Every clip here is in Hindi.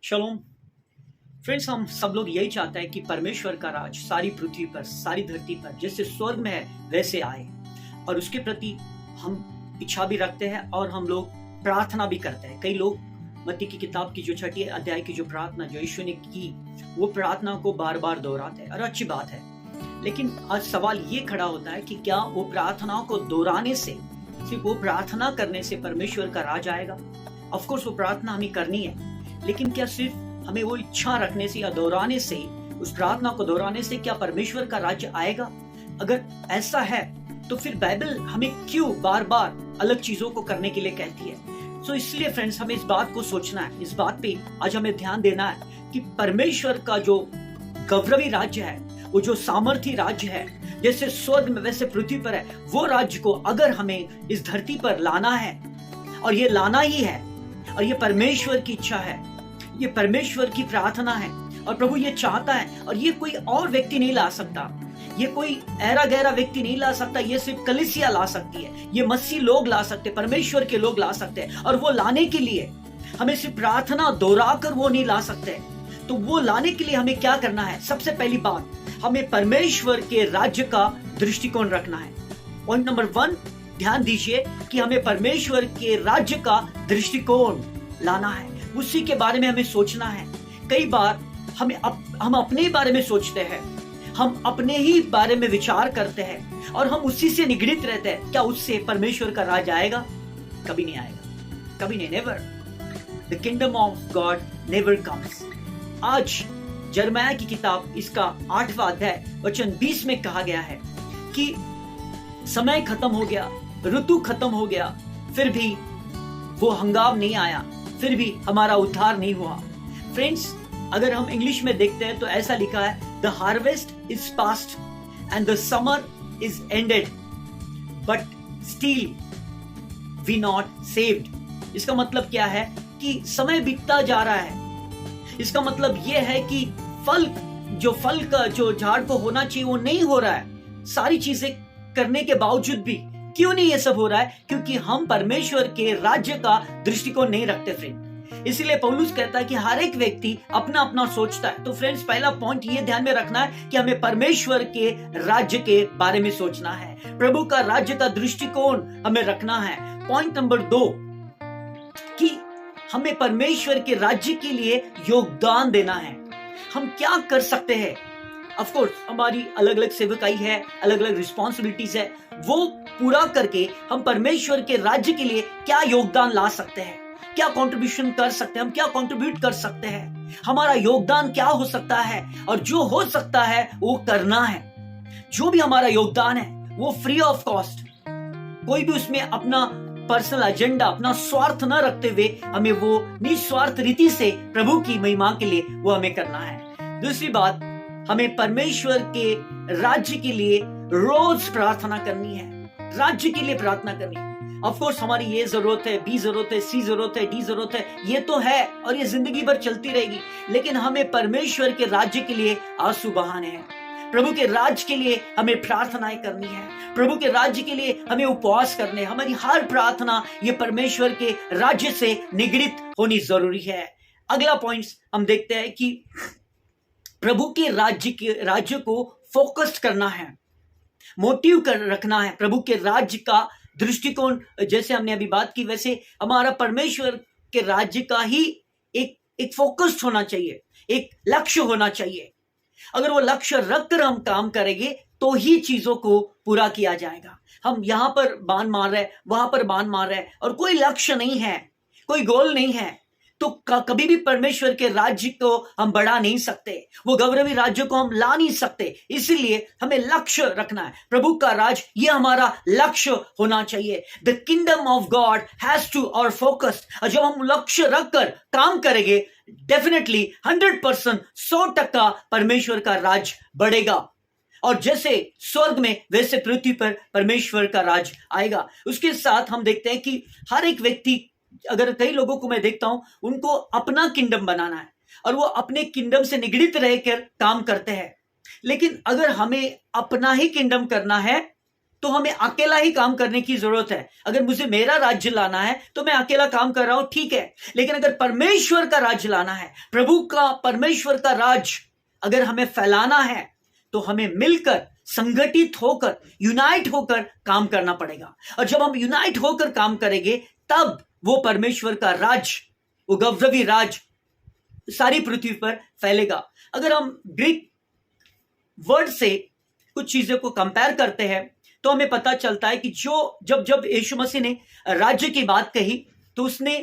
शलोम फ्रेंड्स, हम सब लोग यही चाहते हैं कि परमेश्वर का राज सारी पृथ्वी पर, सारी धरती पर जैसे स्वर्ग में है वैसे आए। और उसके प्रति हम इच्छा भी रखते हैं और हम लोग प्रार्थना भी करते हैं। कई लोग मत्ती की किताब की जो 6 अध्याय की जो प्रार्थना जो यीशु ने की, वो प्रार्थना को बार बार दोहराते हैं और अच्छी बात है। लेकिन आज सवाल ये खड़ा होता है कि क्या वो प्रार्थना को दोहराने से, सिर्फ वो प्रार्थना करने से परमेश्वर का राज आएगा? ऑफ कोर्स वो प्रार्थना हमें करनी है, लेकिन क्या सिर्फ हमें वो इच्छा रखने से या दोहराने से, उस प्रार्थना को दोहराने से क्या परमेश्वर का राज्य आएगा? अगर ऐसा है तो फिर बाइबल हमें क्यों बार बार अलग चीजों को करने के लिए कहती है? तो इसलिए फ्रेंड्स, हमें इस बात को सोचना है, इस बात पे आज हमें ध्यान देना है कि परमेश्वर का जो गौरवी राज्य है, वो जो सामर्थी राज्य है, जैसे स्वर्ग में वैसे पृथ्वी पर है, वो राज्य को अगर हमें इस धरती पर लाना है, और ये लाना ही है, और ये परमेश्वर की इच्छा है, ये परमेश्वर की प्रार्थना है, और प्रभु ये चाहता है, और ये कोई और व्यक्ति नहीं ला सकता, ये कोई ऐरा गहरा व्यक्ति नहीं ला सकता, ये सिर्फ कलीसिया ला सकती है, ये मसीह लोग ला सकते, परमेश्वर के लोग ला सकते हैं। और वो लाने के लिए हमें सिर्फ प्रार्थना दोहराकर वो नहीं ला सकते। तो वो लाने के लिए हमें क्या करना है? सबसे पहली बात, हमें परमेश्वर के राज्य का दृष्टिकोण रखना है। पॉइंट नंबर 1, ध्यान दीजिए कि हमें परमेश्वर के राज्य का दृष्टिकोण लाना है, उसी के बारे में हमें सोचना है। कई बार हम अपने ही बारे में सोचते हैं, हम अपने ही बारे में विचार करते हैं और हम उसी से निगड़ित रहते हैं। क्या उससे परमेश्वर का राज आएगा? कभी नहीं आएगा, कभी नहीं, never. The kingdom of God never comes. आज यिर्मयाह की किताब इसका 8वां अध्याय वचन 20 में कहा गया है कि समय खत्म हो गया, ऋतु खत्म हो गया, फिर भी वो हंगाम नहीं आया, फिर भी हमारा उद्धार नहीं हुआ। फ्रेंड्स, अगर हम इंग्लिश में देखते हैं तो ऐसा लिखा है, the harvest is past and the summer is ended but still we not saved. इसका मतलब क्या है कि समय बीतता जा रहा है। इसका मतलब यह है कि फल का जो झाड़ को होना चाहिए वो नहीं हो रहा है। सारी चीजें करने के बावजूद भी क्यों नहीं ये सब हो रहा है? क्योंकि हम परमेश्वर के राज्य का दृष्टिकोण नहीं रखते फ्रेंड। इसीलिए पौलुस कहता है कि हर एक व्यक्ति अपना अपना सोचता है। तो फ्रेंड्स, पहला पॉइंट ये ध्यान में रखना है कि हमें परमेश्वर के राज्य के बारे में सोचना है, प्रभु का राज्य का दृष्टिकोण हमें रखना है। पॉइंट नंबर 2 कि हमें परमेश्वर के राज्य के लिए योगदान देना है। हम क्या कर सकते हैं? ऑफ कोर्स हमारी अलग अलग सेवकाई है, अलग अलग रिस्पॉन्सिबिलिटीज है, वो पूरा करके हम परमेश्वर के राज्य के लिए क्या योगदान ला सकते हैं, क्या कंट्रीब्यूशन कर सकते हैं, हम क्या कंट्रीब्यूट कर सकते हैं, हमारा योगदान क्या हो सकता है, और जो हो सकता है वो करना है। जो भी हमारा योगदान है वो फ्री ऑफ कॉस्ट, कोई भी उसमें अपना पर्सनल एजेंडा, अपना स्वार्थ न रखते हुए हमें वो निस्वार्थ रीति से प्रभु की महिमा के लिए वो हमें करना है। दूसरी बात, हमें परमेश्वर के राज्य के लिए रोज प्रार्थना करनी है, राज्य के लिए प्रार्थना करनी है। ऑफ कोर्स हमारी ये जरूरत है, बी जरूरत है, सी जरूरत है, डी जरूरत है, ये तो है और ये जिंदगी भर चलती रहेगी। लेकिन हमें परमेश्वर के राज्य के लिए आंसू बहाने हैं, प्रभु के राज्य के लिए हमें प्रार्थनाएं करनी है, प्रभु के राज्य के लिए हमें उपवास करने। हमारी हर प्रार्थना ये परमेश्वर के राज्य से निगड़ित होनी जरूरी है। अगला पॉइंट हम देखते हैं कि प्रभु के राज्य को फोकस्ड करना है, मोटिव कर रखना है। प्रभु के राज्य का दृष्टिकोण, जैसे हमने अभी बात की, वैसे हमारा परमेश्वर के राज्य का ही एक फोकस्ड होना चाहिए, एक लक्ष्य होना चाहिए। अगर वो लक्ष्य रखकर हम काम करेंगे तो ही चीजों को पूरा किया जाएगा। हम यहां पर बाण मार रहे हैं, वहां पर बाण मार रहे हैं और कोई लक्ष्य नहीं है, कोई गोल नहीं है, तो कभी भी परमेश्वर के राज्य को हम बढ़ा नहीं सकते, वो गौरवी राज्य को हम ला नहीं सकते। इसीलिए हमें लक्ष्य रखना है, प्रभु का राज ये हमारा लक्ष्य होना चाहिए। The kingdom of God has to our focused. जब हम लक्ष्य रखकर काम करेंगे, डेफिनेटली 100%, 100% परमेश्वर का राज बढ़ेगा, और जैसे स्वर्ग में वैसे पृथ्वी पर परमेश्वर का राज आएगा। उसके साथ हम देखते हैं कि हर एक व्यक्ति, अगर कई लोगों को मैं देखता हूं, उनको अपना किंगडम बनाना है और वो अपने किंगडम से निगड़ित रहकर काम करते हैं। लेकिन अगर हमें अपना ही किंगडम करना है तो हमें अकेला ही काम करने की जरूरत है। अगर मुझे मेरा राज्य लाना है तो मैं अकेला काम कर रहा हूं, ठीक है, लेकिन अगर परमेश्वर का राज्य लाना है, प्रभु का परमेश्वर का राज्य अगर हमें फैलाना है, तो हमें मिलकर संगठित होकर यूनाइट होकर काम करना पड़ेगा। और जब हम यूनाइट होकर काम करेंगे तब वो परमेश्वर का राज्य, वो गौरवी राज्य सारी पृथ्वी पर फैलेगा। अगर हम ग्रीक वर्ड से कुछ चीजों को कंपेयर करते हैं तो हमें पता चलता है कि जो जब जब यीशु मसीह ने राज्य की बात कही तो उसने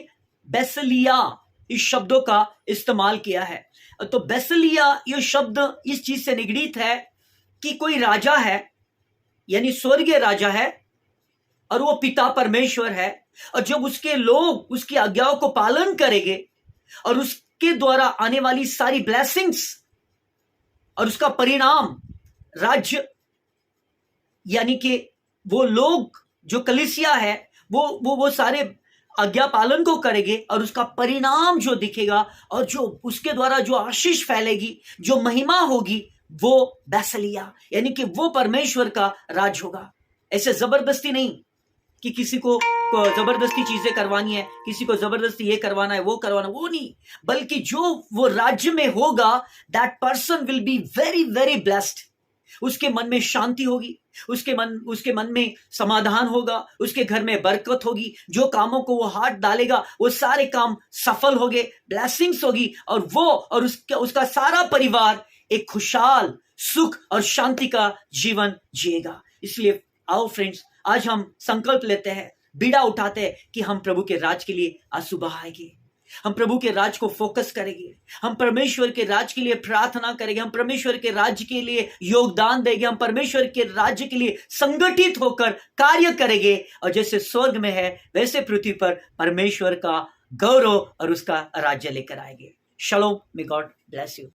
बेसलिया इस शब्दों का इस्तेमाल किया है। तो बेसलिया ये शब्द इस चीज से निगड़ित है कि कोई राजा है, यानी स्वर्गीय राजा है, और वो पिता परमेश्वर है, और जब उसके लोग उसकी आज्ञाओं को पालन करेंगे और उसके द्वारा आने वाली सारी ब्लेसिंग्स और उसका परिणाम राज्य, यानी कि वो लोग जो कलीसिया है वो सारे आज्ञा पालन को करेंगे और उसका परिणाम जो दिखेगा और जो उसके द्वारा जो आशीष फैलेगी, जो महिमा होगी, वो बैसलिया, यानी कि वो परमेश्वर का राज होगा। ऐसे जबरदस्ती नहीं कि किसी को जबरदस्ती चीजें करवानी है, किसी को जबरदस्ती ये करवाना है, वो करवाना, वो नहीं, बल्कि जो वो राज्य में होगा, that person will be very very blessed. उसके मन में शांति होगी, उसके मन में समाधान होगा, उसके घर में बरकत होगी, जो कामों को वो हाथ डालेगा वो सारे काम सफल होंगे, ब्लेसिंग्स होगी, और वो और उसका सारा परिवार एक खुशहाल सुख और शांति का जीवन जिएगा। इसलिए आओ फ्रेंड्स, आज हम संकल्प लेते हैं, बीड़ा उठाते हैं कि हम प्रभु के राज के लिए आज सुबह आएंगे, हम प्रभु के राज को फोकस करेंगे, हम परमेश्वर के राज के लिए प्रार्थना करेंगे, हम परमेश्वर के राज्य के लिए योगदान देंगे, हम परमेश्वर के राज्य के लिए संगठित होकर कार्य करेंगे, और जैसे स्वर्ग में है वैसे पृथ्वी पर परमेश्वर का गौरव और उसका राज्य लेकर आएंगे। Shalom, may God bless you.